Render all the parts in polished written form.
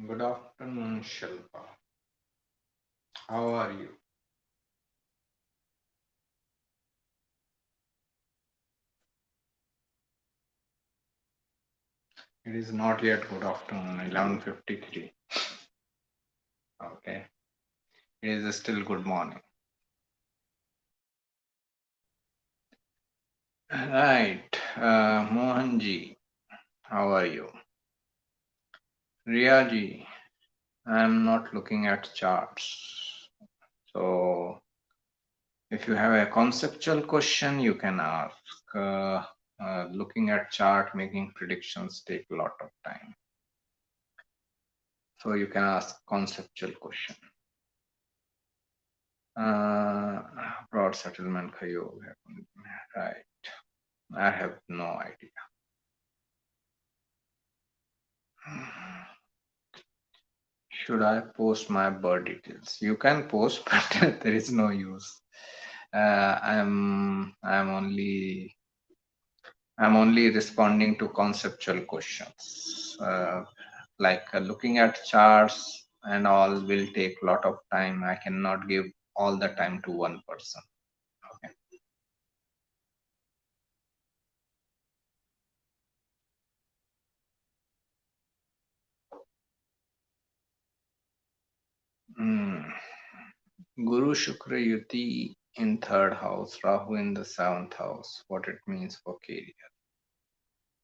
Good afternoon, Shilpa. How are you? It is not yet good afternoon, 11:53. Okay. It is still good morning. Right. Mohanji, how are you? Riyaji, I am not looking at charts. So, if you have a conceptual question, you can ask. Looking at chart, making predictions take a lot of time. So, you can ask conceptual question. Broad settlement का योग है, right? I have no idea. Should I post my birth details? You can post, but there is no use. I'm only responding to conceptual questions. Like looking at charts and all will take a lot of time. I cannot give all the time to one person. Okay. Mm. Guru Shukra Yuti in third house, Rahu in the seventh house, what it means for career.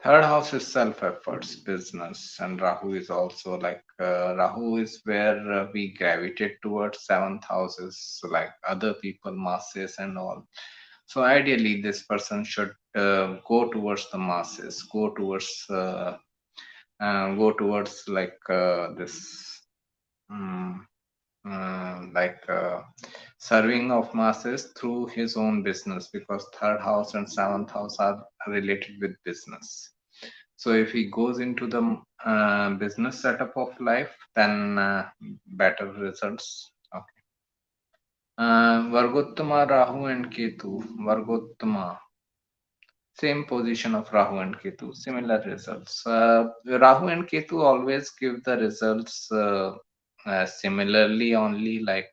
Third house is self efforts, business, and Rahu is also like Rahu is where we gravitate towards. Seventh house is like other people, masses, and all. So ideally, this person should go towards the masses, go towards like this. Um, serving of masses through his own business, because third house and seventh house are related with business. So if he goes into the business setup of life, then better results. Okay. Vargottama, Rahu and Ketu. Vargottama, same position of Rahu and Ketu, similar results. Rahu and Ketu always give the results similarly, only like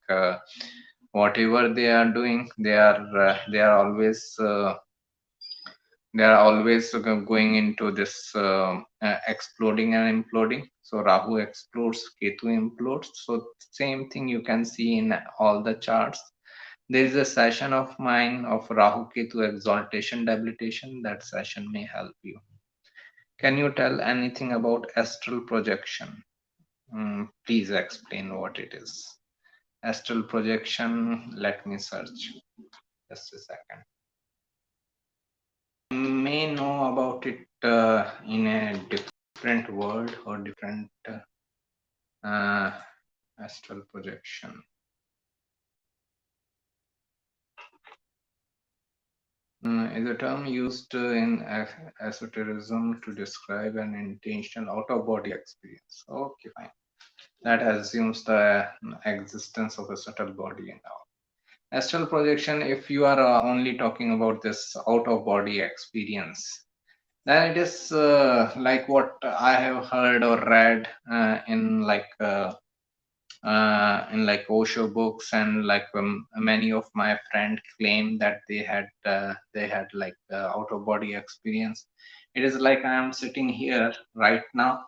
whatever they are doing, they are always going into this exploding and imploding. So Rahu explodes, Ketu implodes. So same thing you can see in all the charts. There is a session of mine of Rahu Ketu exaltation debilitation. That session may help you. Can you tell anything about astral projection? Please explain what it is. Astral projection, let me search. Just a second. May know about it in a different word or different astral projection. Is a term used in esotericism to describe an intentional out-of-body experience. Okay, fine. That assumes the existence of a subtle body and all. Astral projection, if you are only talking about this out-of-body experience, then it is like what I have heard or read in like Osho books, and like many of my friends claim that they had like out of body experience. It is like I am sitting here right now.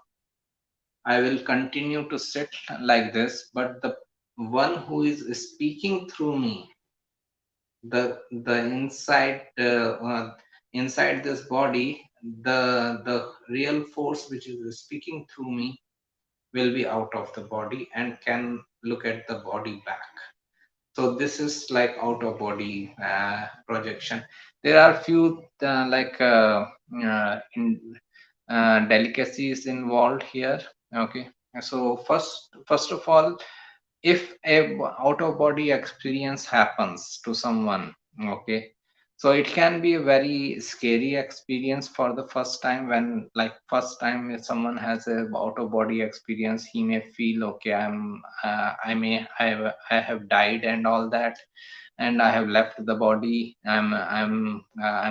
I will continue to sit like this, but the one who is speaking through me, the inside this body, the real force which is speaking through me will be out of the body and can look at the body back. So this is like out of body projection. There are few delicacies involved here. Okay, so first of all, if a out of body experience happens to someone, okay, so it can be a very scary experience for the first time. When like first time if someone has a out of body experience, he may feel okay, I have died and all that, and I have left the body. I'm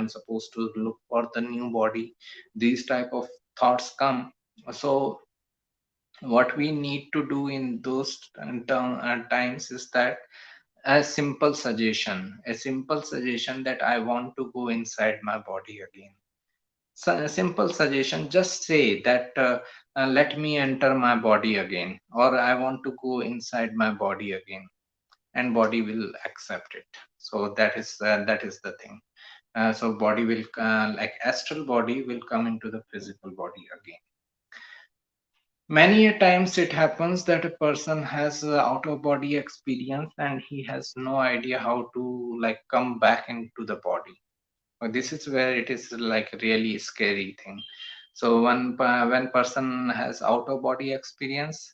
supposed to look for the new body. These type of thoughts come. So What we need to do in those times is that a simple suggestion that I want to go inside my body again. So a simple suggestion, just say that let me enter my body again, or I want to go inside my body again, and body will accept it. So that is the thing. So body will like astral body will come into the physical body again. Many a times it happens that a person has out of body experience and he has no idea how to like come back into the body. This is where it is like really scary thing. So when person has out of body experience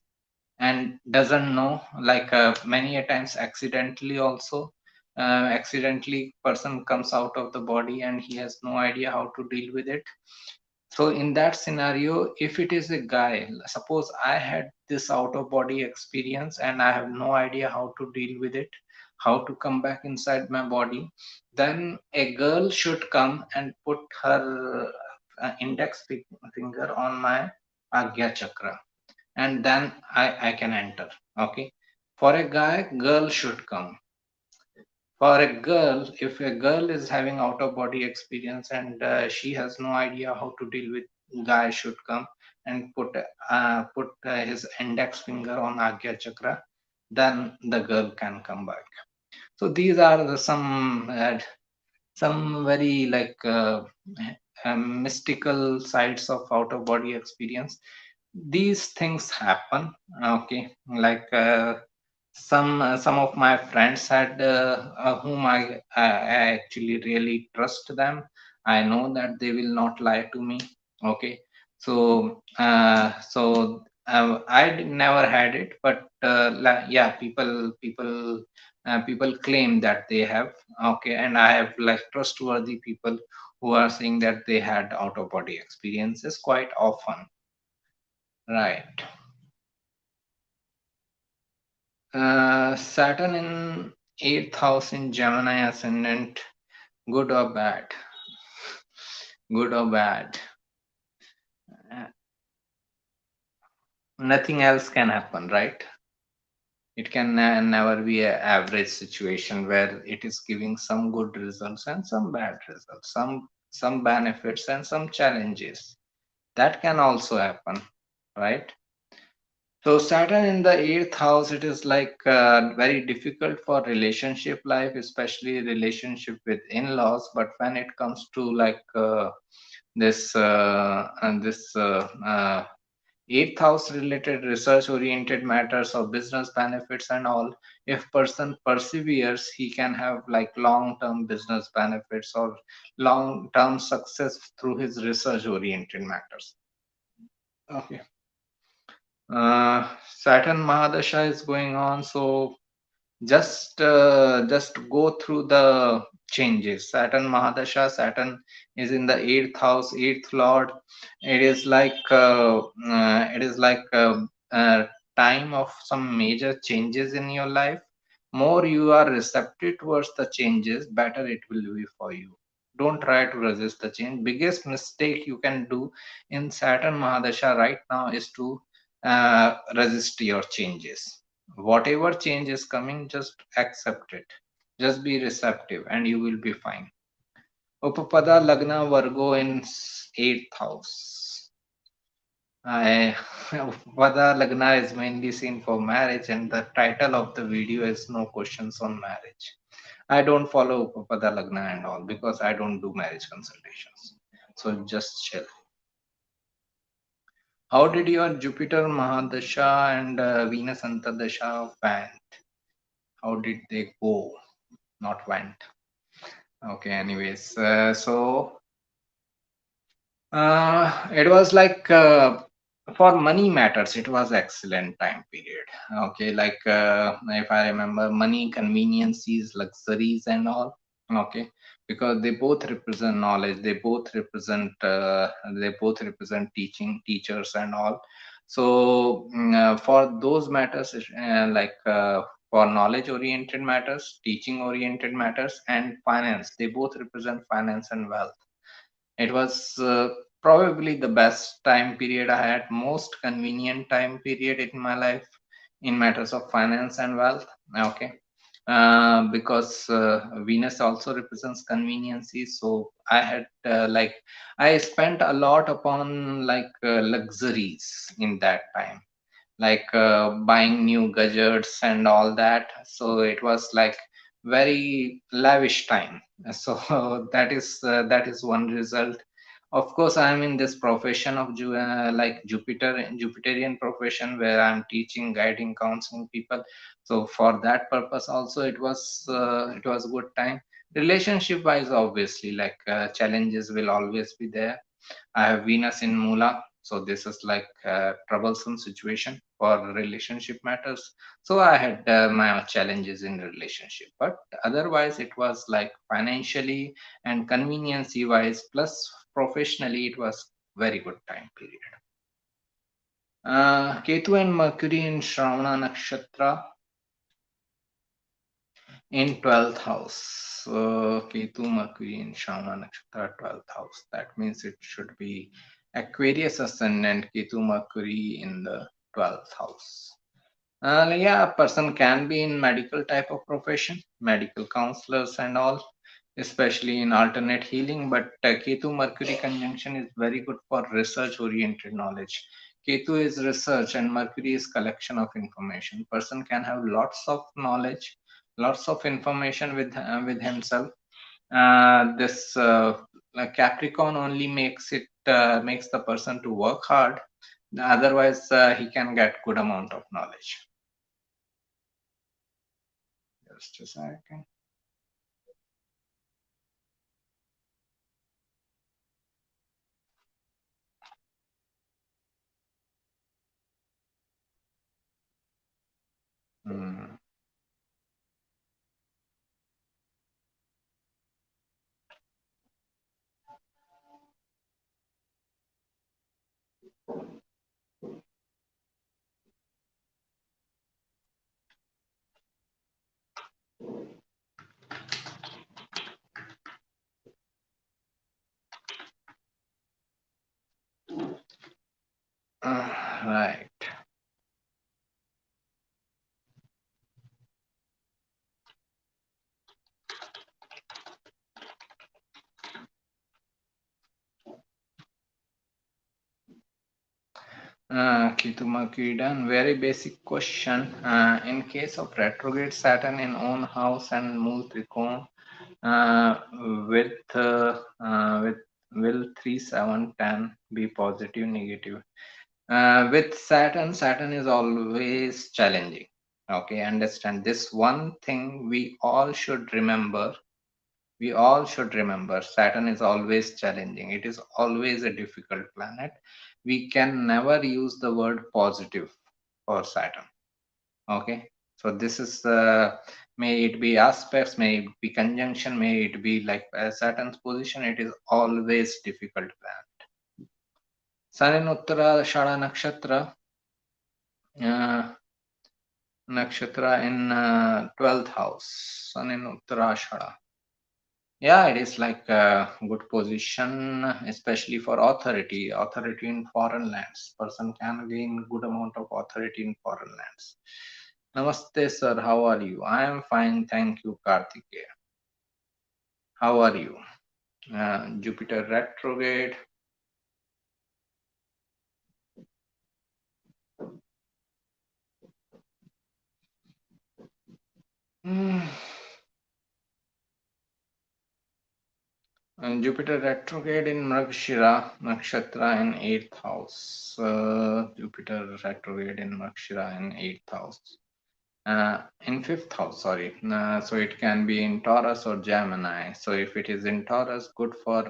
and doesn't know, like many a times accidentally also, accidentally person comes out of the body and he has no idea how to deal with it. So in that scenario, if it is a guy, suppose I had this out of body experience and I have no idea how to deal with it, how to come back inside my body, then a girl should come and put her finger on my Agya chakra, and then I can enter. Okay. For a guy, girl should come. For a girl, if a girl is having out of body experience and she has no idea how to deal with, guy should come and put his index finger on Agya chakra, then the girl can come back. So these are some very like mystical sides of out of body experience. These things happen. Okay, like some of my friends had whom I actually really trust them. I know that they will not lie to me. Okay, so never had it, but yeah, people claim that they have. Okay, and I have like trustworthy people who are saying that they had out of body experiences quite often. Right. Saturn in eighth house in Gemini ascendant, good or bad? Good or bad? Uh, Nothing else can happen, right? It can never be an average situation where it is giving some good results and some bad results, some benefits and some challenges. That can also happen, right? So Saturn in the eighth house, it is like very difficult for relationship life, especially relationship with in-laws. But when it comes to like this eighth house related research oriented matters or business benefits and all, if person perseveres, he can have like long-term business benefits or long-term success through his research oriented matters. Okay. Saturn Mahadasha is going on, so just go through the changes. Saturn Mahadasha, Saturn is in the eighth house, eighth lord. It is like time of some major changes in your life. More you are receptive towards the changes, better it will be for you. Don't try to resist the change. Biggest mistake you can do in Saturn Mahadasha right now is to resist your changes. Whatever change is coming, just accept it. Just be receptive and you will be fine. Upapada Lagna Virgo in eighth house. I, Upapada Lagna is mainly seen for marriage, and the title of the video is No Questions on Marriage. I don't follow Upapada Lagna and all because I don't do marriage consultations. So just chill. How did your Jupiter Mahadasha and Venus Antardasha went? How did they go? Not went. Okay, anyways, it was like for money matters, it was excellent time period. Okay, like if I remember, money, conveniences, luxuries, and all. Okay, because they both represent knowledge, they both represent teaching, teachers, and all. So for those matters, for knowledge oriented matters, teaching oriented matters, and finance, they both represent finance and wealth. It was. probably the best time period I had, most convenient time period in my life in matters of finance and wealth. Okay. Because Venus also represents conveniency. So I had I spent a lot upon luxuries in that time, buying new gadgets and all that. So it was like very lavish time. So that is one result. Of course, I am in this profession of Jupiterian profession, where I'm teaching, guiding, counseling people. So for that purpose also, it was a good time. Relationship wise, obviously, challenges will always be there. I have Venus in Mula, so this is like a troublesome situation for relationship matters. So I had my challenges in relationship, but otherwise it was like financially and conveniency wise, plus professionally, it was very good time period. Ketu and Mercury in Shravana Nakshatra in 12th house. Ketu Mercury in Shravana Nakshatra 12th house. That means it should be Aquarius Ascendant, Ketu Mercury in the 12th house. Yeah, a person can be in medical type of profession, medical counselors and all, especially in alternate healing. But Ketu Mercury conjunction is very good for research oriented knowledge. Ketu is research and Mercury is collection of information. Person can have lots of knowledge, lots of information with himself. This Capricorn only makes the person to work hard. Otherwise, he can get good amount of knowledge. Just a second. Hmm. Right. Kituma Kidan, very basic question. In case of retrograde Saturn in own house and Mool Trikon, uh, with will 3, 7, 10 be positive, negative? With Saturn is always challenging. Okay, understand this one thing we all should remember. Saturn is always challenging. It is always a difficult planet. We can never use the word positive for Saturn. Okay. So this is may it be aspects, may it be conjunction, may it be like Saturn's position. It is always difficult planet. Sun in Uttara Shada uh, Nakshatra in 12th house. Sun in Uttarashada. Yeah, it is like a good position, especially for authority. Authority in foreign lands. Person can gain good amount of authority in foreign lands. Namaste, sir. How are you? I am fine, thank you, Kartikeya. How are you? Jupiter retrograde. Hmm. And Jupiter retrograde in Mrigashira Nakshatra in 8th house. Jupiter retrograde in Mrigashira in 8th house. In 5th house, sorry. So it can be in Taurus or Gemini. So if it is in Taurus, good for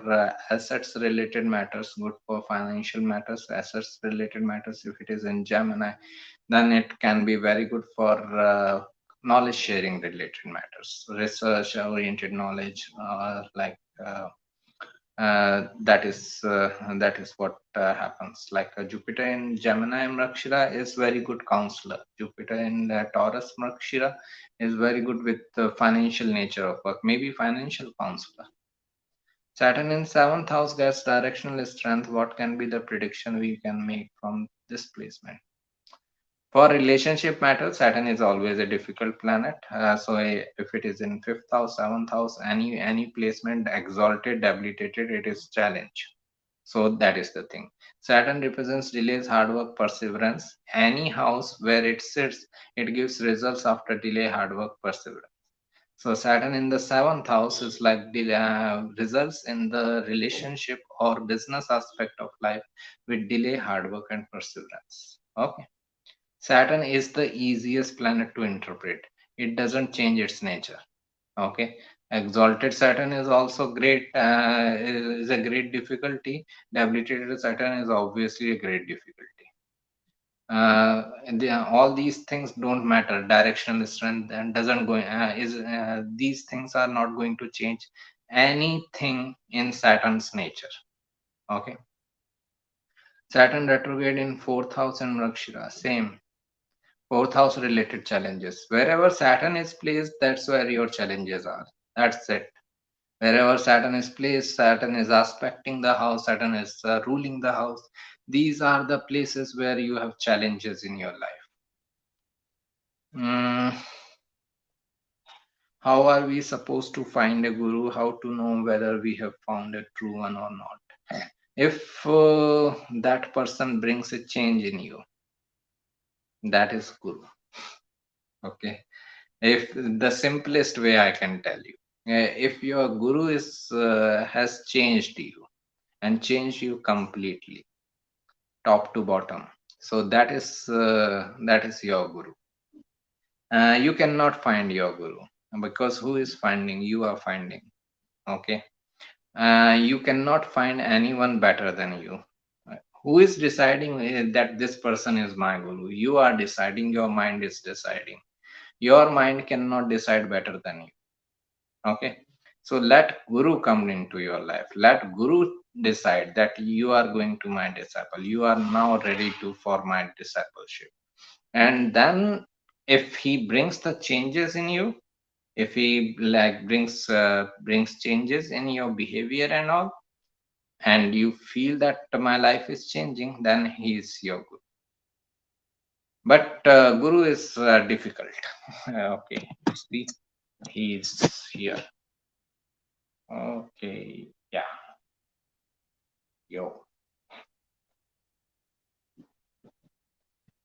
assets related matters, good for financial matters, assets related matters. If it is in Gemini, then it can be very good for knowledge sharing related matters, research oriented knowledge, that is what happens. Like Jupiter in Gemini Mrigashira is very good counselor. Jupiter in Taurus Mrigashira is very good with the financial nature of work, maybe financial counselor. Saturn in seventh house gets directional strength. What can be the prediction we can make from this placement? For relationship matters, Saturn is always a difficult planet. If it is in fifth house, seventh house, any placement, exalted, debilitated, it is challenge. So that is the thing. Saturn represents delays, hard work, perseverance. Any house where it sits, it gives results after delay, hard work, perseverance. So Saturn in the seventh house is like results in the relationship or business aspect of life with delay, hard work, and perseverance. Okay. Saturn is the easiest planet to interpret. It doesn't change its nature. Okay. Exalted Saturn is also great, is a great difficulty. Debilitated Saturn is obviously a great difficulty. All these things don't matter. Directional strength and doesn't go these things are not going to change anything in Saturn's nature. Okay. Saturn retrograde in fourth house and Rakshira, same. Fourth house related challenges. Wherever Saturn is placed, that's where your challenges are. That's it. Wherever Saturn is placed, Saturn is aspecting the house, Saturn is ruling the house. These are the places where you have challenges in your life. Mm, how are we supposed to find a guru? How to know whether we have found a true one or not? If that person brings a change in you, that is guru. Okay. If the simplest way I can tell you, if your guru is has changed you and changed you completely, top to bottom, so that is your guru. You cannot find your guru because who is finding? You are finding. Okay. You cannot find anyone better than you. Who is deciding that this person is my guru? You are deciding. Your mind is deciding. Your mind cannot decide better than you. Okay. So let guru come into your life. Let guru decide that you are going to my disciple. You are now ready to for my discipleship. And then if he brings the changes in you, if he like brings changes in your behavior and all, and you feel that my life is changing, then he is your guru. But guru is difficult. Okay. See, he is here. Okay. Yeah. Yo.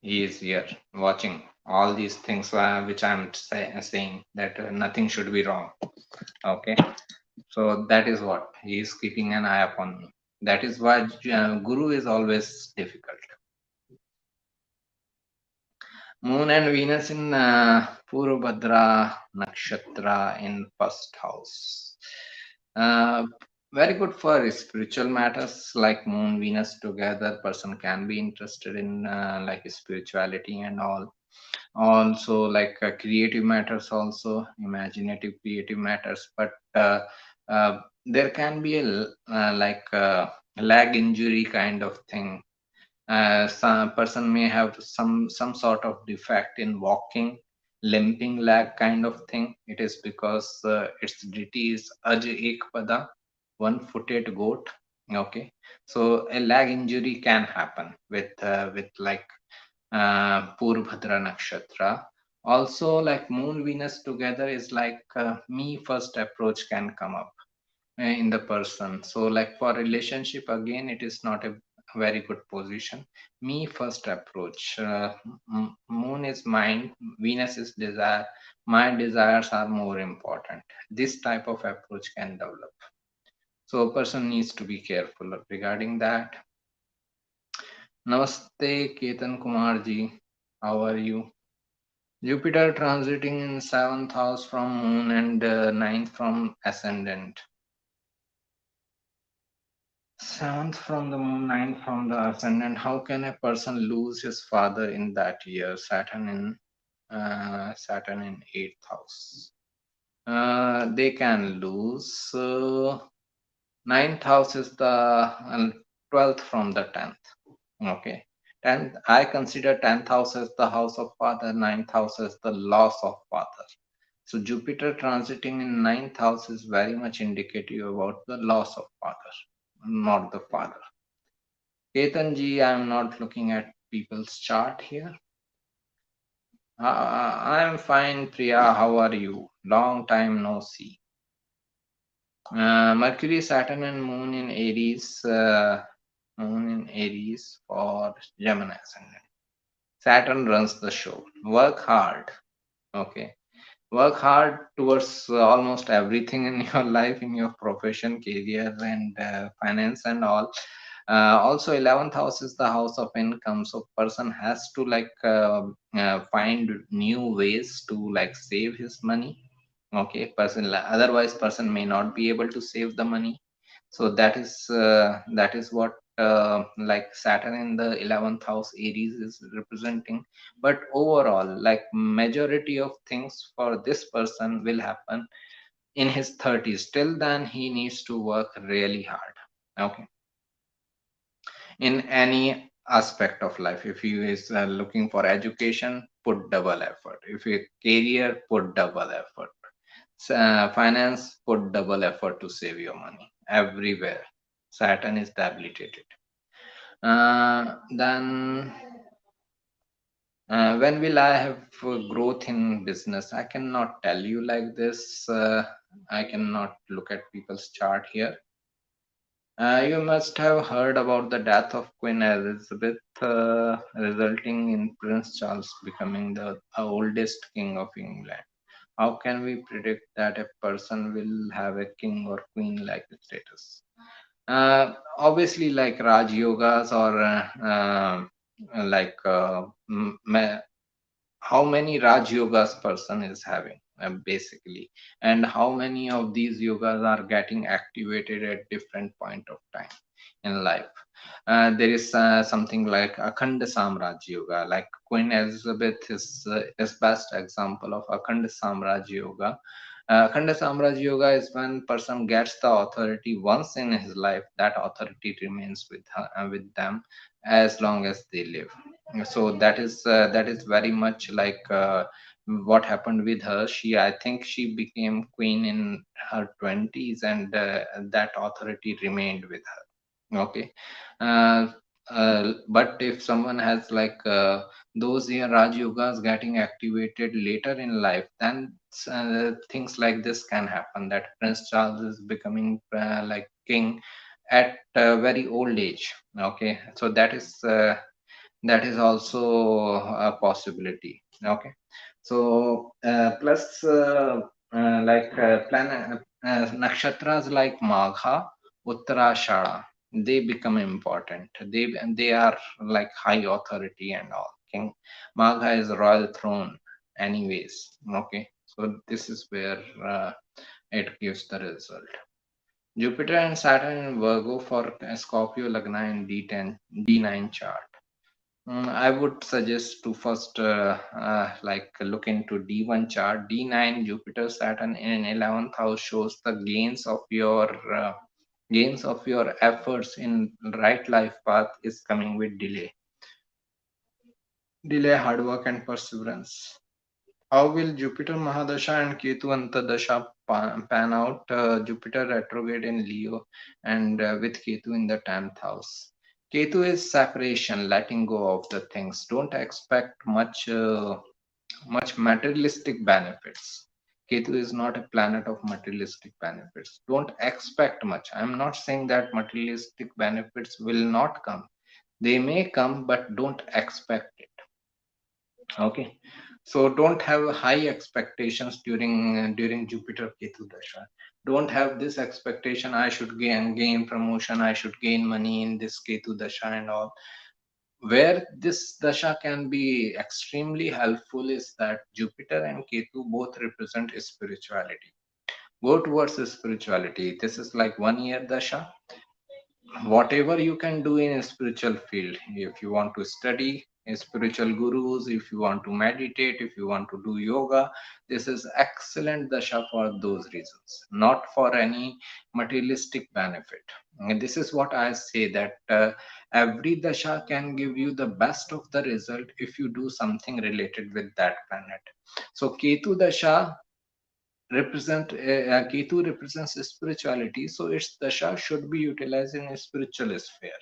He is here watching all these things which I'm saying that nothing should be wrong. Okay. So that is what he is keeping an eye upon me. That is why guru is always difficult. Moon and Venus in Purvabhadra nakshatra in first house. Uh, Very good for spiritual matters like Moon, Venus together. Person can be interested in like spirituality and all. Also like creative matters, also imaginative, creative matters. But there can be like leg injury kind of thing. Some person may have some sort of defect in walking, limping leg kind of thing. It is because its deity is Aj Ekpada, one-footed goat. Okay, so a leg injury can happen with like Purvabhadra nakshatra. Also, like Moon Venus together is like me first approach can come up in the person. So like for relationship, again it is not a very good position. Me first approach. Moon is mind, Venus is desire. My desires are more important. This type of approach can develop. So a person needs to be careful regarding that. Namaste Ketan Kumar ji, how are you? Jupiter transiting in seventh house from Moon and ninth from Ascendant. Seventh from the Moon, ninth from the Ascendant. How can a person lose his father in that year? Saturn in eighth house. They can lose. Ninth house is the 12th from the 10th. Okay. 10th, I consider 10th house as the house of father, ninth house as the loss of father. So Jupiter transiting in ninth house is very much indicative about the loss of father, not the father. Ketanji, I am not looking at people's chart here. I am fine, Priya. How are you? Long time no see. Mercury, Saturn, and Moon in Aries. Moon in Aries for Gemini Ascendant. Saturn runs the show. Work hard. Okay. Work hard towards almost everything in your life, in your profession, career, and finance, and all. Also 11th house is the house of income, so person has to find new ways to like save his money. Okay, person, otherwise person may not be able to save the money. So that is what like Saturn in the 11th house Aries is representing. But overall, like majority of things for this person will happen in his 30s. Till then he needs to work really hard. Okay, in any aspect of life. If he is looking for education, put double effort. If you career, put double effort. Finance, put double effort to save your money everywhere. Saturn is debilitated. Then when will I have growth in business? I cannot tell you like this. I cannot look at people's chart here. You must have heard about the death of Queen Elizabeth, resulting in Prince Charles becoming the oldest king of England. How can we predict that a person will have a king or queen like status? Obviously, like Raj Yogas or like how many Raj Yogas person is having basically, and how many of these yogas are getting activated at different point of time in life. There is something like Akhanda Samraj Yoga, like Queen Elizabeth is best example of Akhanda Samraj Yoga. Akhanda Samraj Yoga is when person gets the authority once in his life, that authority remains with her, with them as long as they live. So that is very much like what happened with her. I think she became queen in her 20s, and that authority remained with her. Okay. uh, but if someone has those here Raj Yogas getting activated later in life, then things like this can happen, that Prince Charles is becoming like king at a very old age. Okay, so that is also a possibility. Okay, so plus planet nakshatras like Magha, Uttarashada, they become important. They are like high authority and all. King Magha is royal throne anyways. Okay, so this is where it gives the result. Jupiter and Saturn in Virgo for Scorpio Lagna in D10 D9 chart. I would suggest to first look into D1 chart. D9 Jupiter Saturn in 11th house shows the gains of your efforts in right life path is coming with delay, hard work, and perseverance. How will Jupiter Mahadasha and Ketu Antardasha pan out? Jupiter retrograde in Leo, and with Ketu in the 10th house. Ketu is separation, letting go of the things. Don't expect much materialistic benefits. Ketu is not a planet of materialistic benefits. Don't expect much. I'm not saying that materialistic benefits will not come. They may come, but don't expect it. Okay, so don't have high expectations during Jupiter Ketu dasha. Don't have this expectation, I should gain promotion, I should gain money in this Ketu dasha and all. Where this dasha can be extremely helpful is that Jupiter and Ketu both represent spirituality. Go towards spirituality. This is like 1 year dasha. Whatever you can do in a spiritual field, if you want to study spiritual gurus, if you want to meditate, if you want to do yoga, this is excellent dasha for those reasons, not for any materialistic benefit. And this is what I say, that every dasha can give you the best of the result if you do something related with that planet. So Ketu dasha Ketu represents spirituality, so its dasha should be utilized in a spiritual sphere.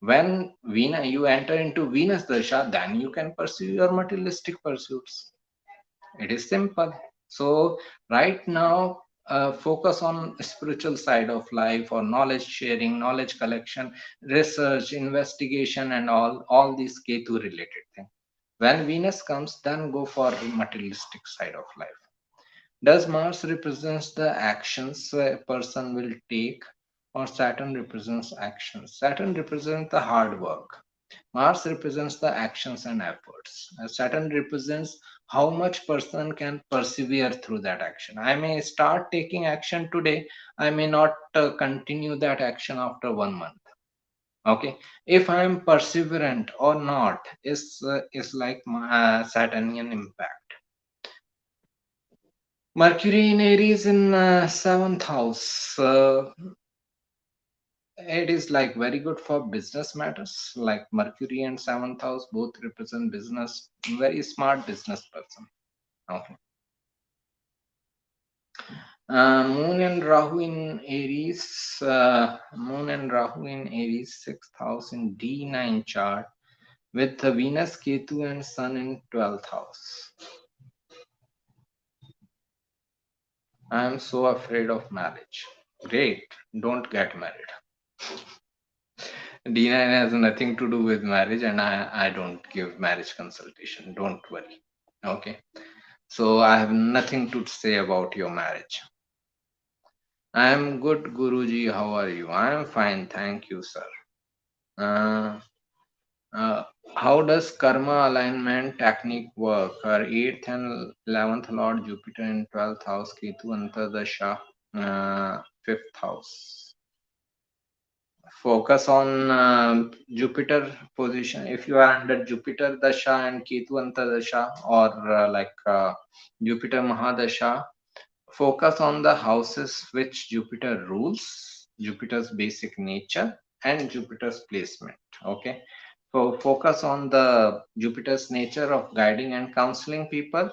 When Venus, you enter into Venus dasha, then you can pursue your materialistic pursuits. It is simple. So right now, focus on spiritual side of life, or knowledge sharing, knowledge collection, research, investigation, and all these Ketu related things. When Venus comes, then go for materialistic side of life. Does Mars represents the actions a person will take, or Saturn represents actions? Saturn represents the hard work. Mars represents the actions and efforts. Saturn represents how much person can persevere through that action. I may start taking action today, I may not continue that action after 1 month. Okay, if I am perseverant or not is like my Saturnian impact. Mercury in Aries in seventh house. It is like very good for business matters. Like Mercury and seventh house both represent business. Very smart business person. Okay. Moon and Rahu in Aries. Moon and Rahu in Aries, sixth house in D9 chart, with the Venus, Ketu, and Sun in 12th house. I am so afraid of marriage. Great, don't get married. D9 has nothing to do with marriage, and I don't give marriage consultation. Don't worry. Okay. So I have nothing to say about your marriage. I am good, Guruji. How are you? I am fine. Thank you, sir. Uh, uh, how does karma alignment technique work? Our 8th and 11th Lord Jupiter in 12th house, Ketu Antardasha, 5th house. Focus on Jupiter position. If you are under Jupiter Dasha and Ketu Antardasha, or Jupiter Mahadasha, focus on the houses which Jupiter rules, Jupiter's basic nature, and Jupiter's placement. Okay. So focus on the Jupiter's nature of guiding and counseling people.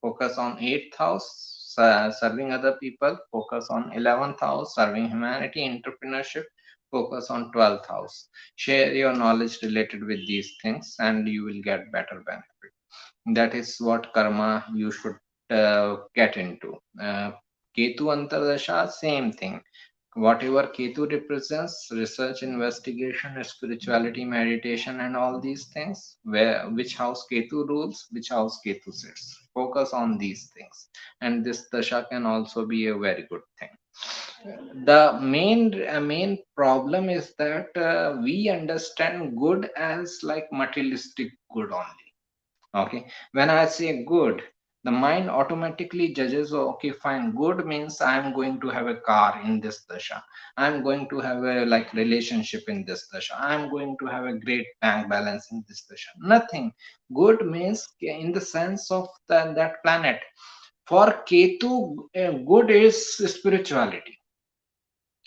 Focus on 8th house, serving other people. Focus on 11th house, serving humanity, entrepreneurship. Focus on 12th house. Share your knowledge related with these things, and you will get better benefit. That is what karma you should get into. Ketu Antardasha, same thing. Whatever Ketu represents, research, investigation, spirituality, meditation, and all these things, where which house Ketu rules, which house Ketu sits. Focus on these things, and this dasha can also be a very good thing. The main problem is that we understand good as like materialistic good only. Okay, when I say good, the mind automatically judges, oh, okay, fine, good means I'm going to have a car in this dasha, I'm going to have a like relationship in this dasha, I'm going to have a great bank balance in this dasha. Nothing. Good means in the sense of that planet. For Ketu, good is spirituality.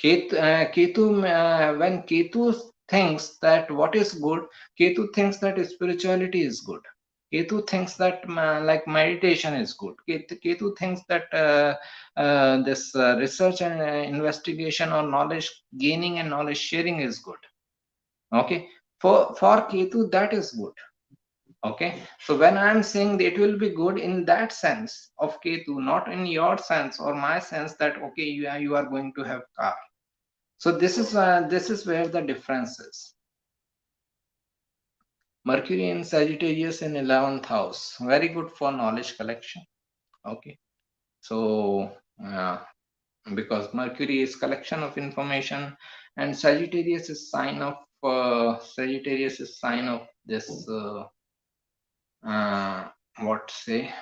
When Ketu thinks that what is good, Ketu thinks that spirituality is good. Ketu thinks that like meditation is good. Ketu thinks that this research and investigation or knowledge gaining and knowledge sharing is good. Okay, for Ketu that is good. Okay, so when I am saying that it will be good in that sense of Ketu, not in your sense or my sense that okay, you are going to have car. So this is where the difference is. Mercury in Sagittarius in 11th house, very good for knowledge collection. Okay, so because Mercury is collection of information, and Sagittarius is sign of this what say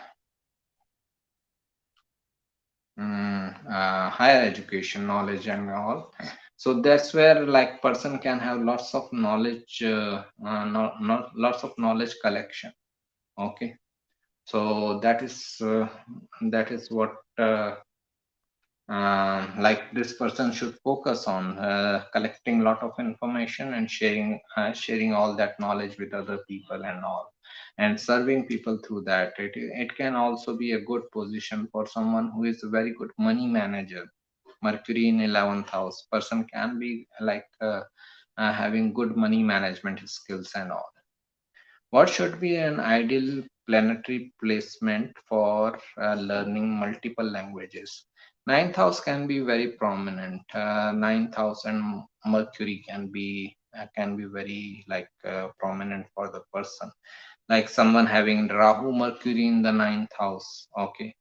higher education, knowledge, and all. So that's where like person can have lots of knowledge, not lots of knowledge collection. Okay, so that is what Like this person should focus on collecting lot of information and sharing all that knowledge with other people and all, and serving people through that. It can also be a good position for someone who is a very good money manager. Mercury in 11th house, person can be like having good money management skills and all. What should be an ideal planetary placement for learning multiple languages? Ninth house can be very prominent. Ninth house and Mercury can be very like prominent for the person. Like someone having Rahu Mercury in the ninth house. Okay,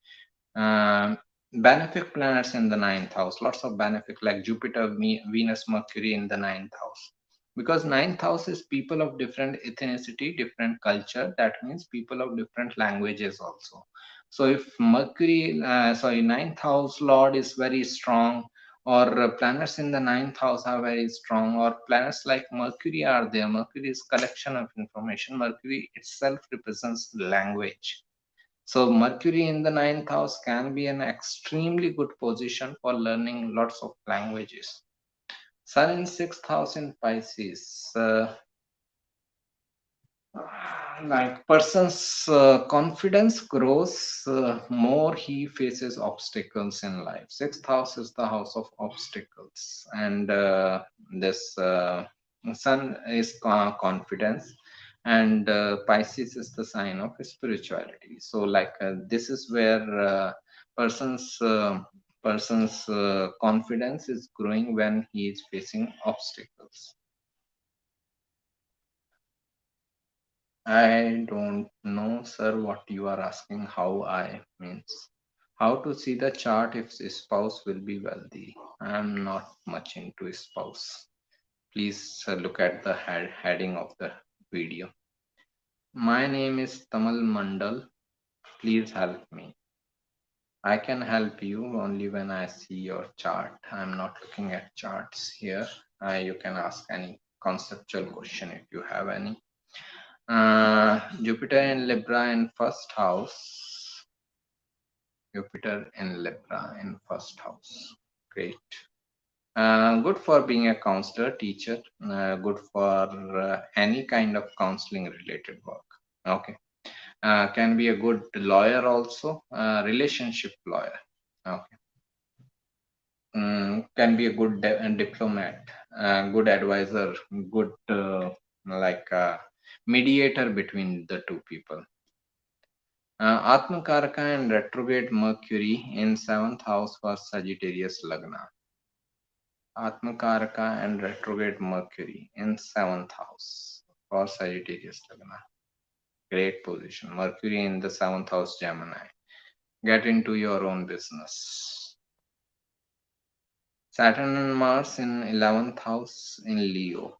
benefic planets in the ninth house, lots of benefic like Jupiter, Venus, Mercury in the ninth house. Because ninth house is people of different ethnicity, different culture. That means people of different languages also. So if ninth house Lord is very strong, or planets in the ninth house are very strong, or planets like Mercury are there. Mercury is collection of information. Mercury itself represents language, so Mercury in the ninth house can be an extremely good position for learning lots of languages. Sun in sixth house in Pisces. Like person's confidence grows more he faces obstacles in life. Sixth house is the house of obstacles, and this Sun is confidence, and Pisces is the sign of spirituality. So like this is where person's uh, person's confidence is growing when he is facing obstacles. I don't know, sir, what you are asking. How I means how to see the chart if spouse will be wealthy. I am not much into spouse. Please look at the heading of the video. My name is Tamal Mandal. Please help me. I can help you only when I see your chart. I'm not looking at charts here. You can ask any conceptual question if you have any. Jupiter in Libra in first house. Jupiter in Libra in first house. Great. Good for being a counselor, teacher. Good for any kind of counseling related work. Okay. Can be a good lawyer also, relationship lawyer. Okay. Can be a good diplomat, good advisor, good like mediator between the two people. Atmakaraka and retrograde Mercury in seventh house for Sagittarius Lagna. Atmakaraka and retrograde Mercury in seventh house for Sagittarius Lagna. Great position. Mercury in the seventh house, Gemini. Get into your own business. Saturn and Mars in 11th house in Leo.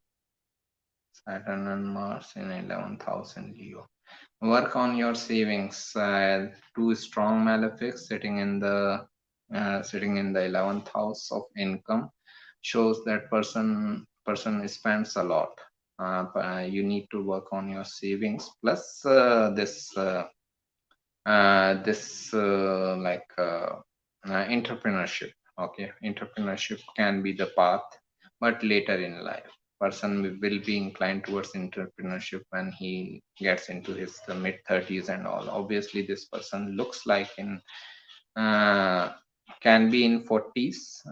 Saturn and Mars in 11th house in Leo. Work on your savings. Two strong malefics sitting in the 11th house of income shows that person spends a lot. You need to work on your savings. Plus entrepreneurship. Okay, entrepreneurship can be the path, but later in life person will be inclined towards entrepreneurship when he gets into his mid 30s and all. Obviously this person looks like in uh, can be in 40s,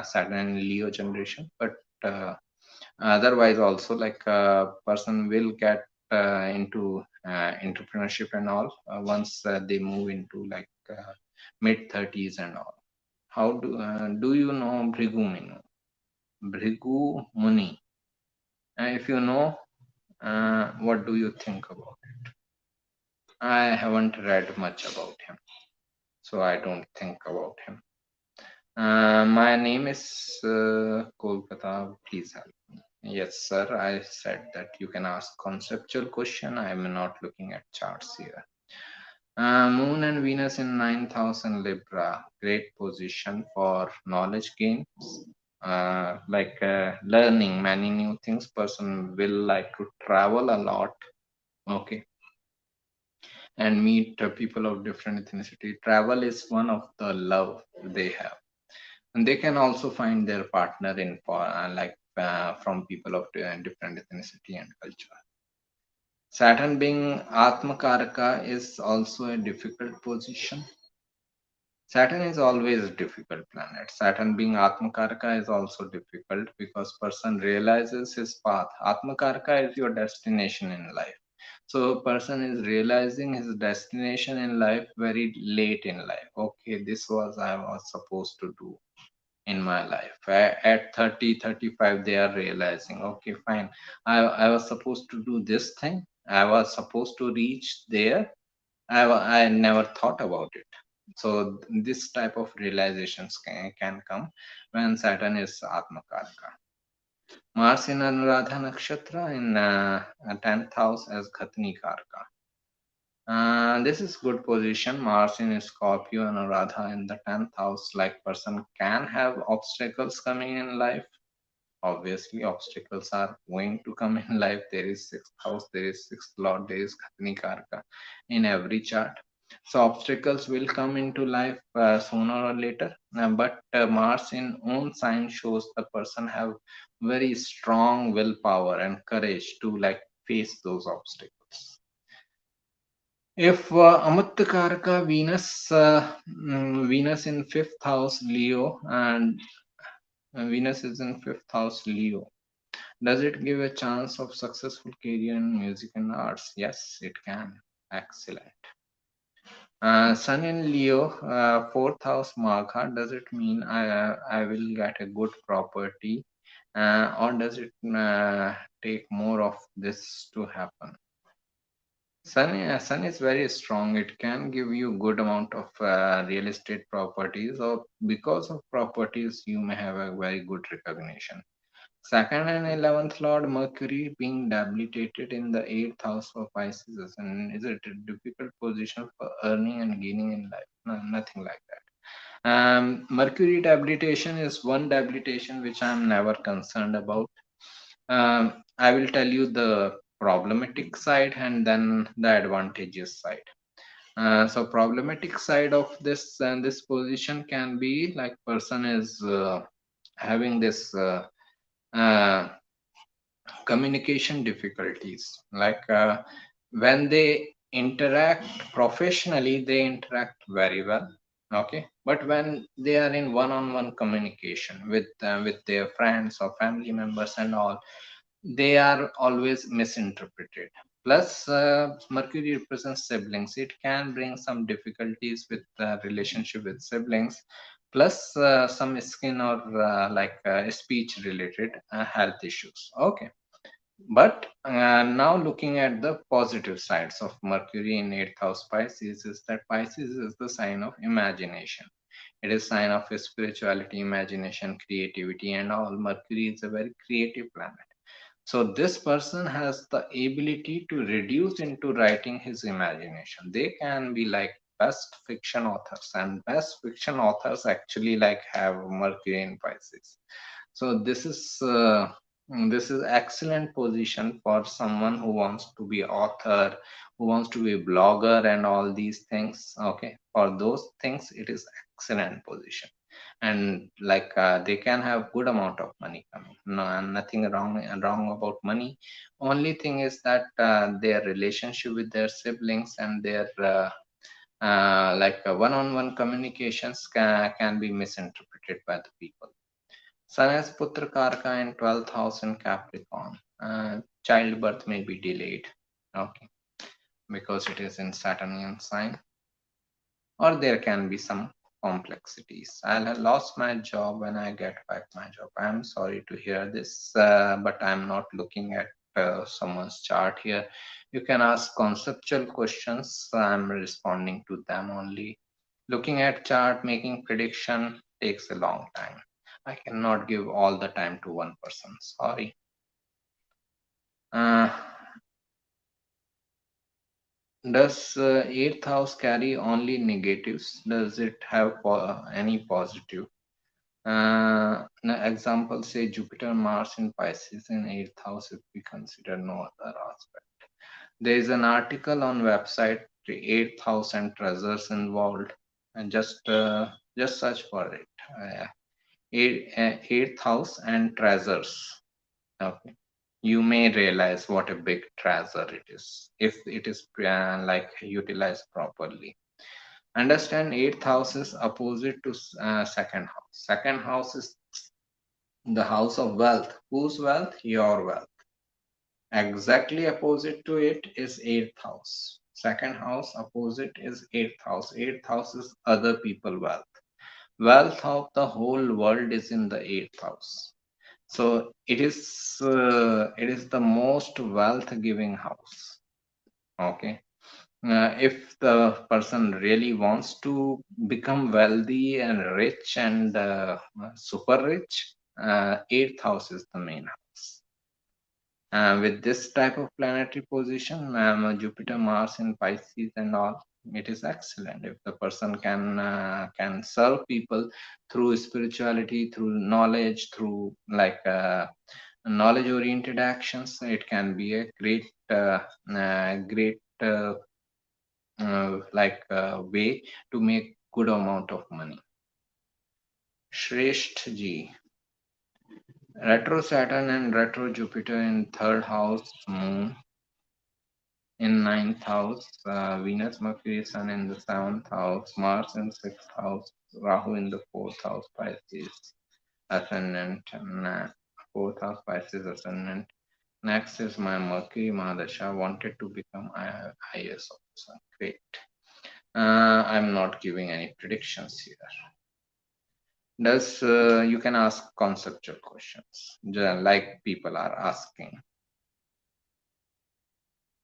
Saturn and Leo generation, but otherwise also like a person will get into entrepreneurship and all once they move into like mid 30s and all. How do you know Bhrigu Muni? Bhrigu Muni. If you know, what do you think about it? I haven't read much about him, so I don't think about him. My name is Kolkata. Please help me. Yes, sir. I said that you can ask conceptual question. I am not looking at charts here. Moon and Venus in 9,000 Libra. Great position for knowledge gains. Like learning many new things. Person will like to travel a lot. Okay. And meet people of different ethnicity. Travel is one of the love they have. And they can also find their partner in from people of different ethnicity and culture. Saturn being Atmakaraka is also a difficult position. Saturn is always a difficult planet. Saturn being Atmakaraka is also difficult because person realizes his path. Atmakaraka is your destination in life. So person is realizing his destination in life very late in life. Okay, this was I was supposed to do in my life. At 30, 35, they are realizing, okay, fine. I was supposed to do this thing. I was supposed to reach there. I never thought about it. So this type of realizations can come when Saturn is Atmakarka. Mars in Anuradha Nakshatra in 10th house as Ghatni Karka. This is good position. Mars in Scorpio and Anuradha in the 10th house. Like person can have obstacles coming in life. Obviously, obstacles are going to come in life. There is sixth house, there is sixth lord, there is Ghatni Karka in every chart. So obstacles will come into life sooner or later. But Mars in own sign shows the person have very strong willpower and courage to like face those obstacles. If Amatyakaraka Venus in fifth house Leo, and Venus is in fifth house Leo, does it give a chance of successful career in music and arts? Yes, it can. Excellent. Sun in Leo, fourth house Magha, does it mean I will get a good property, or does it take more of this to happen? Sun is very strong. It can give you good amount of real estate properties, or because of properties, you may have a very good recognition. Second and 11th Lord Mercury being debilitated in the 8th house of Pisces, and is it a difficult position for earning and gaining in life? No, nothing like that. Mercury debilitation is one debilitation which I'm never concerned about. I will tell you the problematic side and then the advantageous side. So problematic side of this and this position can be like person is having this uh, communication difficulties. When they interact professionally, they interact very well. Okay, but when they are in one-on-one communication with their friends or family members and all, they are always misinterpreted. Plus, Mercury represents siblings. It can bring some difficulties with relationship with siblings. Plus, some skin or speech related health issues. Okay, but now looking at the positive sides of Mercury in 8th house Pisces is that Pisces is the sign of imagination. It is sign of spirituality, imagination, creativity, and all. Mercury is a very creative planet. So this person has the ability to reduce into writing his imagination. They can be like best fiction authors, and best fiction authors actually like have Mercury in Pisces. So this is excellent position for someone who wants to be author, who wants to be a blogger and all these things. Okay, for those things it is excellent position, and they can have good amount of money coming. No, nothing wrong about money. Only thing is that their relationship with their siblings and their one-on-one communications can be misinterpreted by the people. Sun as Putra Karka in 12th house in Capricorn. Childbirth may be delayed. Okay, because it is in Saturnian sign, or there can be some complexities. I'll have lost my job when I get back my job. I'm sorry to hear this, but I'm not looking at someone's chart here. You can ask conceptual questions. I'm responding to them only. Looking at chart, making prediction takes a long time. I cannot give all the time to one person. Sorry. Uh, does eighth house carry only negatives? Does it have any positive? Example, say Jupiter, Mars in Pisces in eighth house if we consider no other aspect. There is an article on website, the eighth house and treasures involved, and just search for it. eighth house and treasures. Okay, you may realize what a big treasure it is if it is like utilized properly. Understand eighth house is opposite to second house. Second house is the house of wealth. Whose wealth? Your wealth. Exactly opposite to it is eighth house. Second house opposite is eighth house. Eighth house is other people wealth. Wealth of the whole world is in the eighth house. So it is the most wealth giving house. Okay. If the person really wants to become wealthy and rich and super rich, eighth house is the main house. With this type of planetary position, Jupiter, Mars in Pisces and all, it is excellent. If the person can serve people through spirituality, through knowledge, through like knowledge oriented actions, it can be a great way to make good amount of money. Shresht ji, retro Saturn and retro Jupiter in third house, Moon in ninth house, Venus, Mercury, Sun in the seventh house, Mars in sixth house, Rahu in the fourth house, Pisces ascendant, and fourth house Pisces ascendant. Next is my Mercury Mahadasha. Wanted to become IAS officer. Great. I'm not giving any predictions here. Does you can ask conceptual questions like people are asking.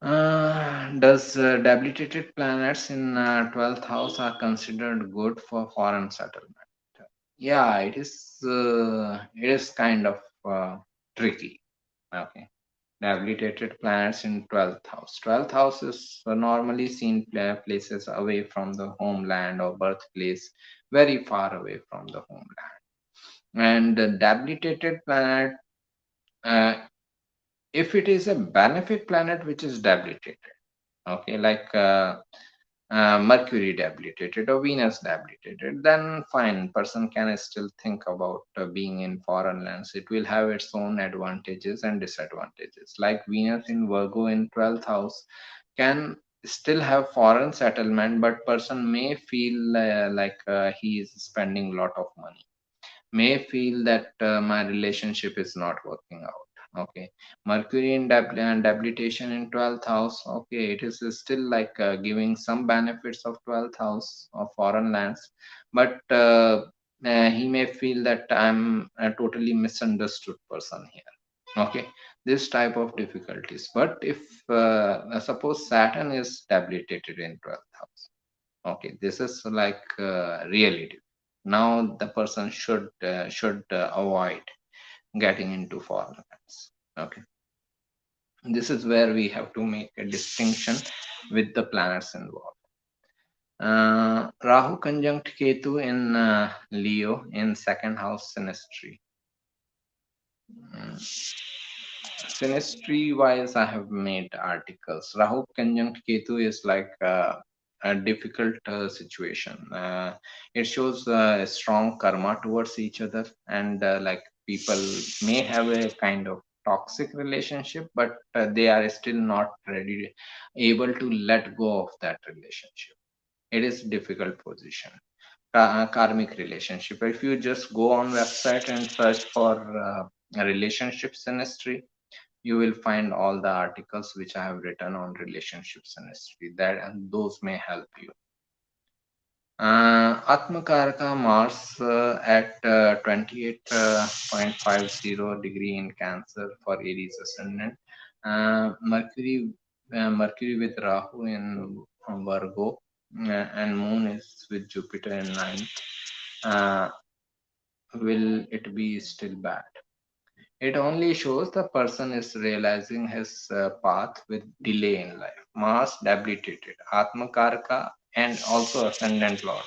Does debilitated planets in 12th house are considered good for foreign settlement? Yeah, it is kind of tricky. Okay, debilitated planets in 12th house. 12th house is normally seen places away from the homeland or birthplace, very far away from the homeland. And the debilitated planet, uh, if it is a benefic planet which is debilitated, okay, like Mercury debilitated or Venus debilitated, then fine, person can still think about being in foreign lands. It will have its own advantages and disadvantages. Like Venus in Virgo in 12th house can still have foreign settlement, but person may feel he is spending a lot of money, may feel that my relationship is not working out. Okay, Mercury in debilitation in 12th house. Okay, it is still like giving some benefits of 12th house of foreign lands, but he may feel that I'm a totally misunderstood person here. Okay, this type of difficulties. But if suppose Saturn is debilitated in 12th house, okay, this is like reality. Now the person should avoid getting into foreign lands. Okay, this is where we have to make a distinction with the planets involved. Rahu conjunct Ketu in Leo in second house synastry. Synastry wise, I have made articles. Rahu conjunct Ketu is like a difficult situation. It shows a strong karma towards each other, and like people may have a kind of toxic relationship, but they are still not ready, able to let go of that relationship. It is difficult position. Karmic relationship. If you just go on website and search for a relationship synastry, you will find all the articles which I have written on relationships and history, that and those may help you. Atmakaraka Mars at 28.50 degree in Cancer for Aries ascendant. Mercury with Rahu in Virgo, and Moon is with Jupiter in ninth. Will it be still bad? It only shows the person is realizing his path with delay in life. Mars debilitated, Atmakarka, and also Ascendant Lord.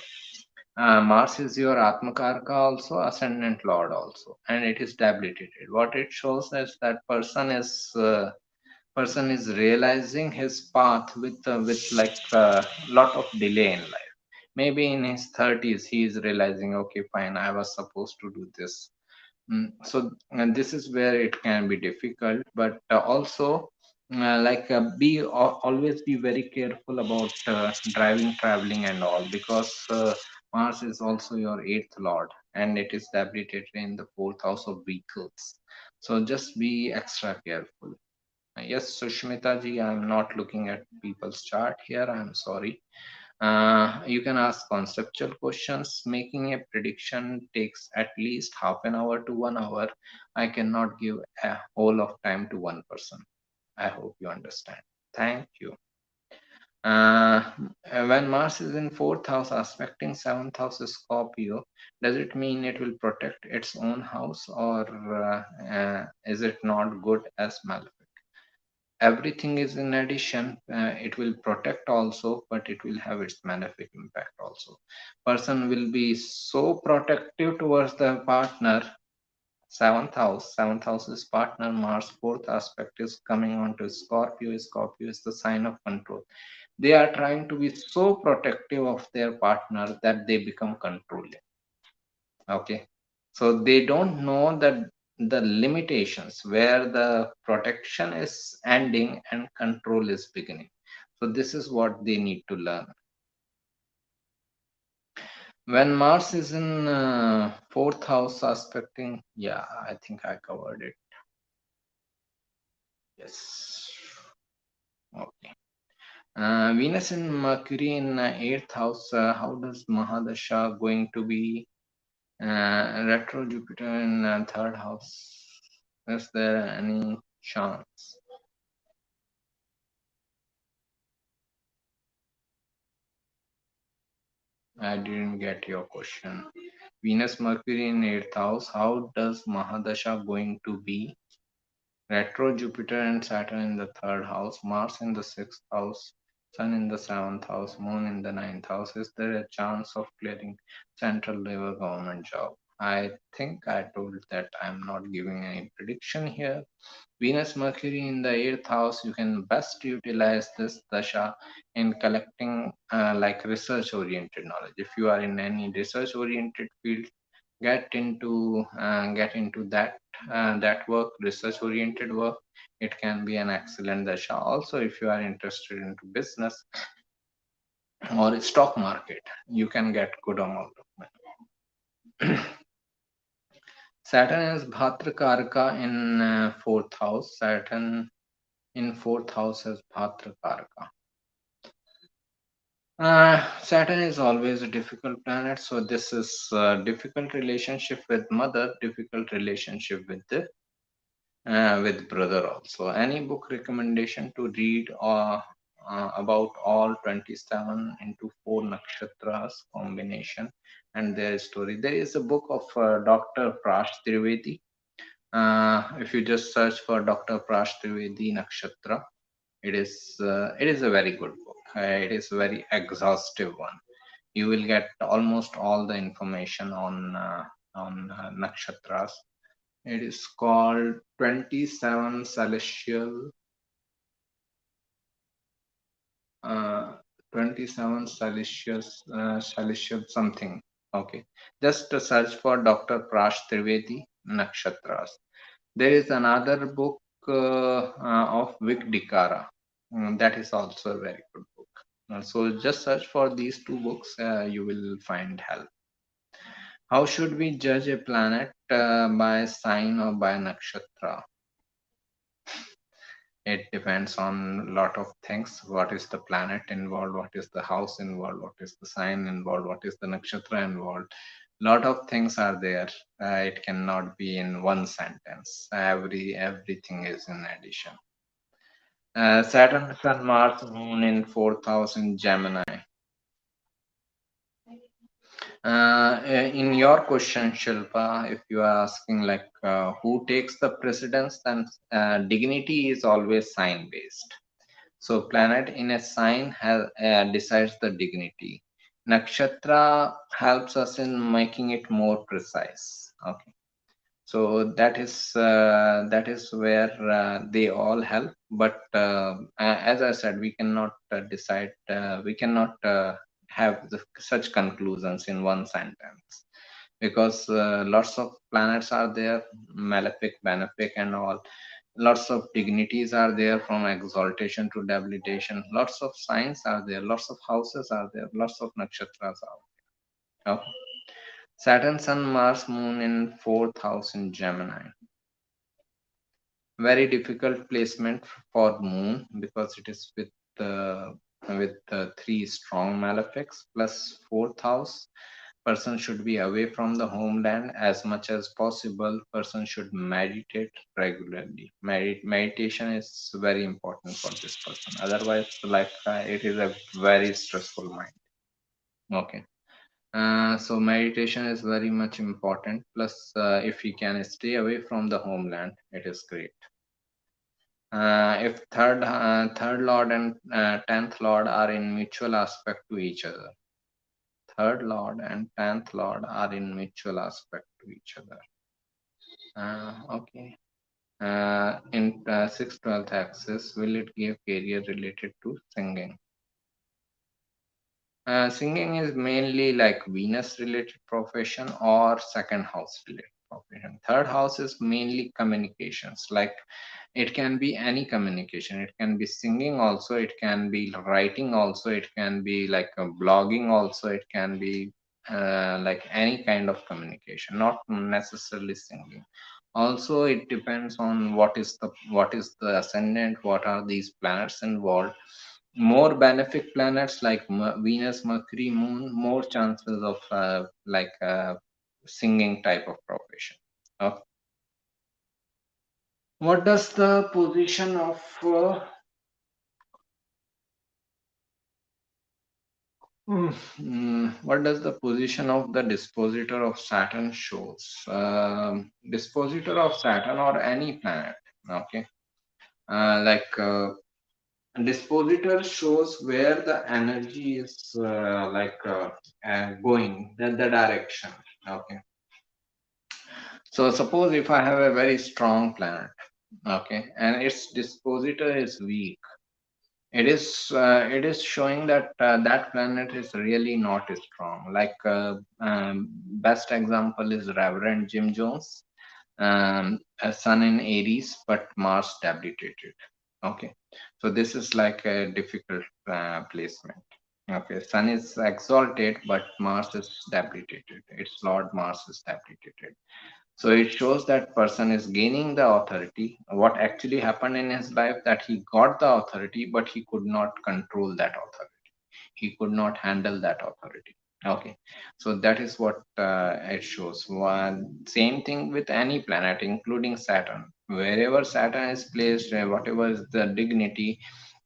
Mars is your Atmakarka also, Ascendant Lord also, and it is debilitated. What it shows is that person is realizing his path with like a lot of delay in life. Maybe in his 30s he is realizing, okay, fine, I was supposed to do this. So and this is where it can be difficult, but also always be very careful about driving, traveling, and all, because Mars is also your eighth lord, and it is debilitated in the fourth house of vehicles. So just be extra careful. Yes, Sushmita ji, I'm not looking at people's chart here. I'm sorry. You can ask conceptual questions. Making a prediction takes at least half an hour to 1 hour. I cannot give a whole of time to one person. I hope you understand. Thank you. Uh, when Mars is in fourth house aspecting seventh house Scorpio, does it mean it will protect its own house, or is it not good as malefic? Everything is in addition. It will protect also, but it will have its malefic impact also. Person will be so protective towards the partner. Seventh house is partner. Mars fourth aspect is coming on to Scorpio. Scorpio is the sign of control. They are trying to be so protective of their partner that they become controlling. Okay, so they don't know that the limitations where the protection is ending and control is beginning. So this is what they need to learn. When Mars is in fourth house aspecting, yeah, I think I covered it. Yes. Okay. Venus and Mercury in eighth house. How does Mahadasha going to be? Retro Jupiter in third house. Is there any chance? I didn't get your question. Venus Mercury in eighth house. How does Mahadasha going to be? Retro Jupiter and Saturn in the third house, Mars in the sixth house, Sun in the seventh house, Moon in the ninth house. Is there a chance of clearing central level government job? I think I told that I'm not giving any prediction here. Venus Mercury in the eighth house, you can best utilize this dasha in collecting like research oriented knowledge. If you are in any research oriented field, get into that work, research oriented work. It can be an excellent dasha. Also, if you are interested into business or stock market, you can get good amount of money. Saturn is Bhatrakaraka in fourth house. Saturn in fourth house as Bhatrakaraka. Saturn is always a difficult planet, so this is difficult relationship with mother, difficult relationship with brother also. Any book recommendation to read about all 27 into 4 nakshatras combination and their story? There is a book of Dr. Prash Trivedi. If you just search for Dr. Prash Trivedi Nakshatra, it is a very good book. It is a very exhaustive one. You will get almost all the information on nakshatras. It is called 27 celestial, uh, 27 celestial something. Okay, just search for Dr. Prash Trivedi Nakshatras. There is another book of Vic Dikara. That is also a very good book. So just search for these two books. You will find help. How should we judge a planet by sign or by nakshatra? It depends on a lot of things. What is the planet involved? What is the house involved? What is the sign involved? What is the nakshatra involved? Lot of things are there. It cannot be in one sentence. Everything is in addition. Saturn, Sun, Mars, Moon in fourth house in Gemini. In your question, Shilpa, if you are asking like who takes the precedence, then dignity is always sign based. So planet in a sign decides the dignity. Nakshatra helps us in making it more precise. Okay, so that is where they all help. But as I said, we cannot decide. We cannot have such conclusions in one sentence, because lots of planets are there, malefic, benefic, and all. Lots of dignities are there, from exaltation to debilitation. Lots of signs are there, lots of houses are there, lots of nakshatras are there. Okay. Saturn, Sun, Mars, Moon in fourth house in Gemini. Very difficult placement for Moon, because it is with three strong malefics plus fourth house. Person should be away from the homeland as much as possible. Person should meditate regularly. Meditation is very important for this person. Otherwise, like it is a very stressful mind. Okay. So meditation is very much important. Plus, if he can stay away from the homeland, it is great. If third lord and 10th lord are in mutual aspect to each other, third lord and 10th lord are in mutual aspect to each other. Okay. In 6th 12th axis, will it give career related to singing? Singing is mainly like Venus related profession or second house related profession. Third house is mainly communications. Like it can be any communication. It can be singing also. It can be writing also. It can be like blogging also. It can be like any kind of communication, not necessarily singing. Also, it depends on what is the ascendant, what are these planets involved. More benefic planets like Venus, Mercury, Moon, more chances of like singing type of profession. Okay. What does the position of what does the position of the dispositor of Saturn shows? Dispositor of Saturn or any planet. Okay. Like dispositor shows where the energy is going, the direction. Okay. So suppose if I have a very strong planet, okay, and its dispositor is weak, it is showing that that planet is really not strong. Like best example is Reverend Jim Jones, a Sun in Aries, but Mars debilitated. Okay, so this is like a difficult placement. Okay, Sun is exalted, but Mars is debilitated. Its Lord Mars is debilitated. So it shows that person is gaining the authority. What actually happened in his life, that he got the authority, but he could not control that authority. He could not handle that authority. Okay, so that is what it shows. One same thing with any planet, including Saturn. Wherever Saturn is placed, whatever is the dignity,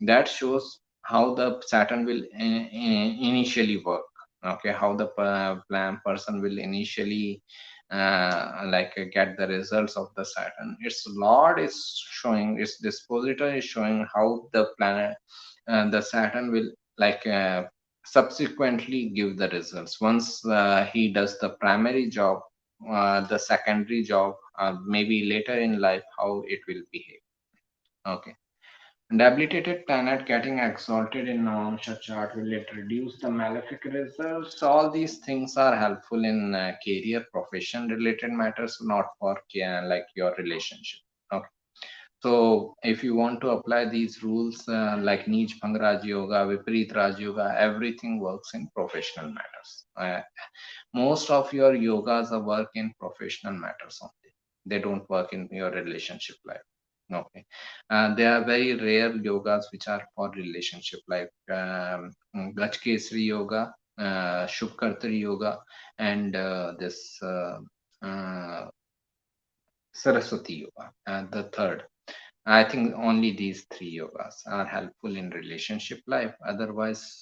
that shows how the Saturn will initially work. Okay, how the plan person will initially get the results of the Saturn. Its Lord is showing, its dispositor is showing how the planet, the Saturn will like subsequently give the results. Once he does the primary job, the secondary job, maybe later in life, how it will behave. Okay. Debilitated planet getting exalted in Navamsha chart, will it reduce the malefic results? All these things are helpful in career, profession related matters, not for like your relationship. Okay. So if you want to apply these rules like Nij Bhang Raj Yoga, Viparit Raj Yoga, everything works in professional matters. Most of your yogas are work in professional matters only. They don't work in your relationship life. Okay. There are very rare yogas which are for relationship, like Gajkesri Yoga, Shubkartari Yoga, and this Saraswati Yoga, the third. I think only these three yogas are helpful in relationship life. Otherwise,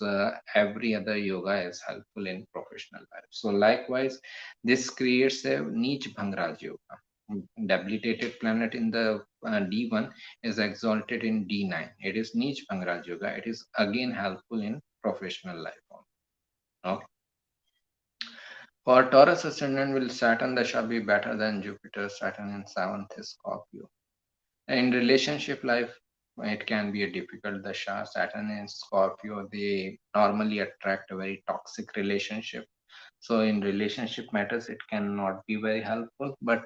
every other yoga is helpful in professional life. So likewise, this creates a niche Bhangraj yoga. Debilitated planet in the D1 is exalted in D9. It is niche Bhangraj yoga. It is again helpful in professional life. Okay. For Taurus ascendant, will Saturn Dasha be better than Jupiter Saturn in 7th Scorpio? In relationship life, It can be a difficult dasha. Saturn in Scorpio, they normally attract a very toxic relationship. So in relationship matters, it cannot be very helpful. But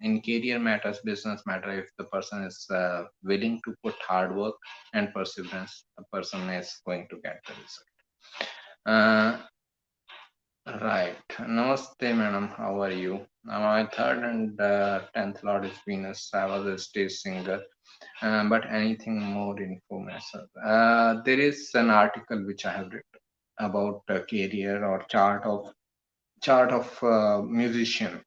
in career matters, business matter, if the person is willing to put hard work and perseverance, the person is going to get the result. Right. Namaste, madam. How are you? My third and 10th Lord is Venus. I was a stage singer. But anything more information? There is an article which I have written about career or chart of musician.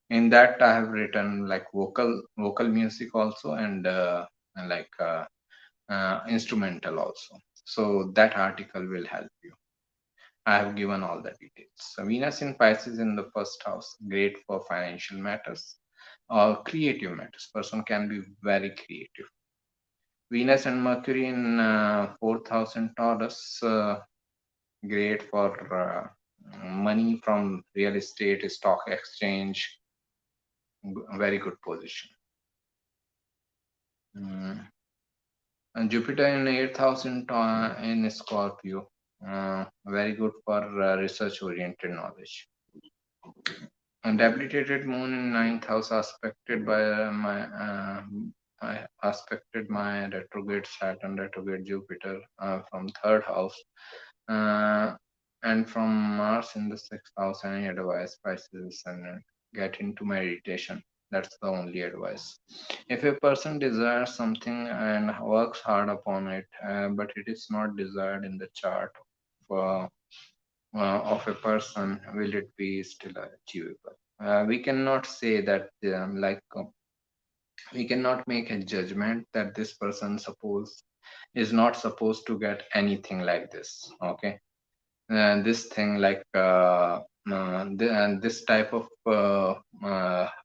In that, I have written like vocal music also and like instrumental also. So that article will help you. I have given all the details. So Venus in Pisces in the first house, great for financial matters or creative matters. Person can be very creative. Venus and Mercury in fourth house in Taurus, great for money from real estate, stock exchange, very good position. Mm. And Jupiter in eighth house in Scorpio, very good for research-oriented knowledge. And debilitated moon in ninth house aspected by I aspected my retrograde Saturn, retrograde Jupiter from third house, uh, and from Mars in the sixth house. Any advice, Pisces Ascendant? Get into meditation. That's the only advice. If a person desires something and works hard upon it, but it is not desired in the chart of a person, will it be still achievable? We cannot say that, we cannot make a judgment that this person suppose is not supposed to get anything like this. Okay, this thing like and this type of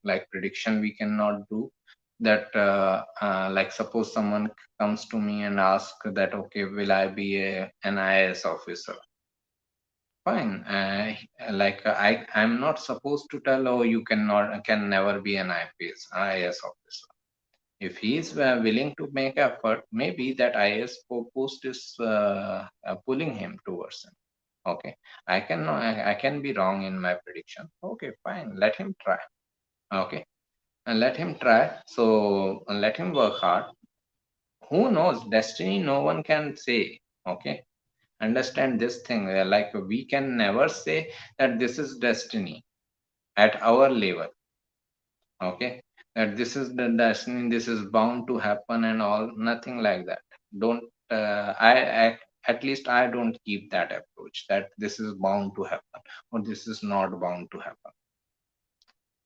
like prediction we cannot do. That like suppose someone comes to me and ask that, okay, will I be an IAS officer? Fine. I'm not supposed to tell, oh, you can never be an IAS officer. If he is willing to make effort, maybe that IAS post is pulling him towards him. Okay, I can be wrong in my prediction. Okay, fine. Let him try. Okay, and let him try. So let him work hard. Who knows? Destiny, no one can say. Okay, understand this thing. Like we can never say that this is destiny at our level. Okay, that this is the destiny, this is bound to happen and all. Nothing like that. Don't I at least I don't keep that approach that this is bound to happen or this is not bound to happen.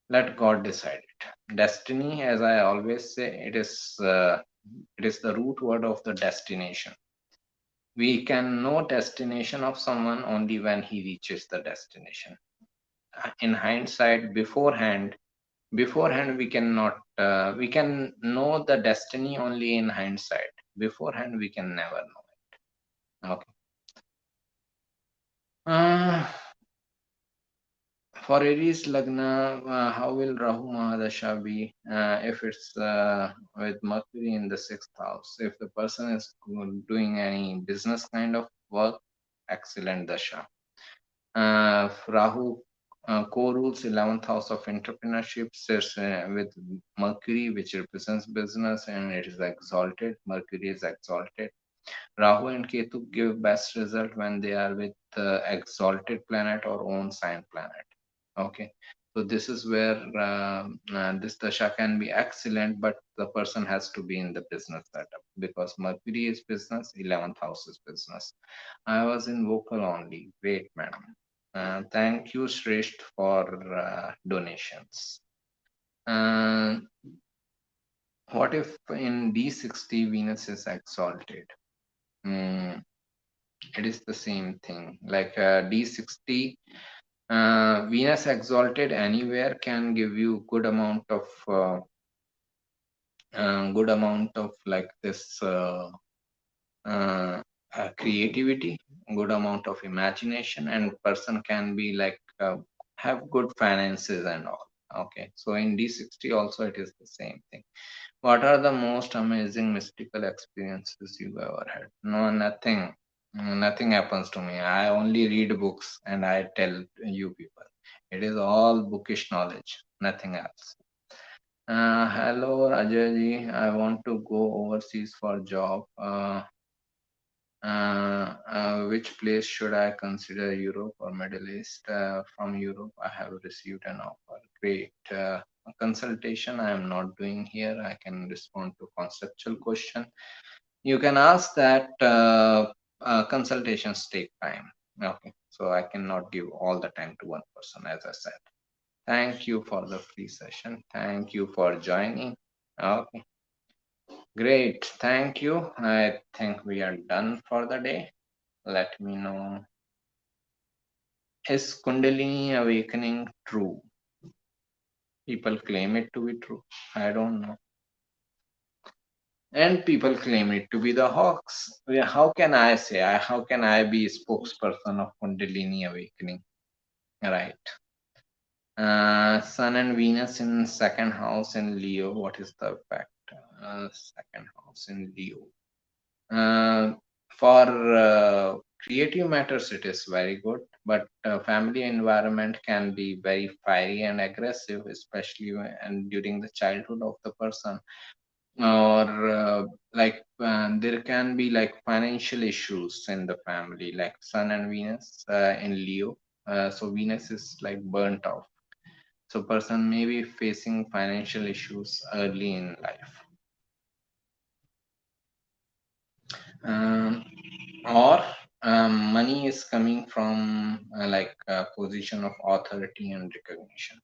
Let God decide it. Destiny, as I always say, it is the root word of the destination. We can know destination of someone only when he reaches the destination. In hindsight, beforehand we cannot we can know the destiny only in hindsight. Beforehand we can never know it. Okay. For Aries Lagna, how will Rahu Mahadasha be if it's with Mercury in the sixth house? If the person is doing any business kind of work, excellent dasha. Rahu co-rules 11th house of entrepreneurship, sits with Mercury, which represents business, and it is exalted. Mercury is exalted. Rahu and Ketu give best result when they are with exalted planet or own sign planet. Okay, so this is where this dasha can be excellent, but the person has to be in the business setup because Mercury is business, 11th house is business. I was in vocal only. Great, madam. Thank you, Shrestha, for donations. What if in D60 Venus is exalted? Mm, it is the same thing. Like D60, Venus exalted anywhere can give you good amount of like this creativity, good amount of imagination, and person can be like have good finances and all. Okay, so in D60 also it is the same thing. What are the most amazing mystical experiences you ever had? No, nothing. Nothing happens to me. I only read books and I tell you people. It is all bookish knowledge, nothing else. Hello, Ajay. I want to go overseas for job. Which place should I consider, Europe or Middle East? From Europe, I have received an offer. Great. Consultation I am not doing here. I can respond to conceptual question. You can ask that. Consultations take time. Okay, so I cannot give all the time to one person, as I said. Thank you for the free session. Thank you for joining. Okay, great. Thank you. I think we are done for the day. Let me know. Is Kundalini awakening true? People claim it to be true. I don't know. And people claim it to be the hoax. Yeah, how can I say? How can I be spokesperson of Kundalini awakening? Right. Sun and Venus in second house in Leo. What is the effect? Second house in Leo. For creative matters, it is very good, but family environment can be very fiery and aggressive, especially and during the childhood of the person. Or there can be like financial issues in the family, like Sun and Venus in Leo. So Venus is like burnt off. So person may be facing financial issues early in life. Um, or money is coming from like a position of authority and recognition,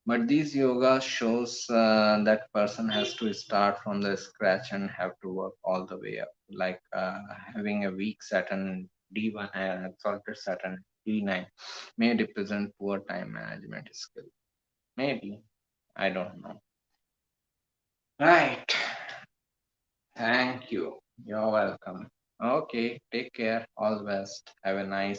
but these yoga shows that person has to start from the scratch and have to work all the way up, like having a weak Saturn D1 and exalted Saturn D9 may represent poor time management skill. Maybe, I don't know. Right. Thank you. You're welcome. Okay, take care. All the best. Have a nice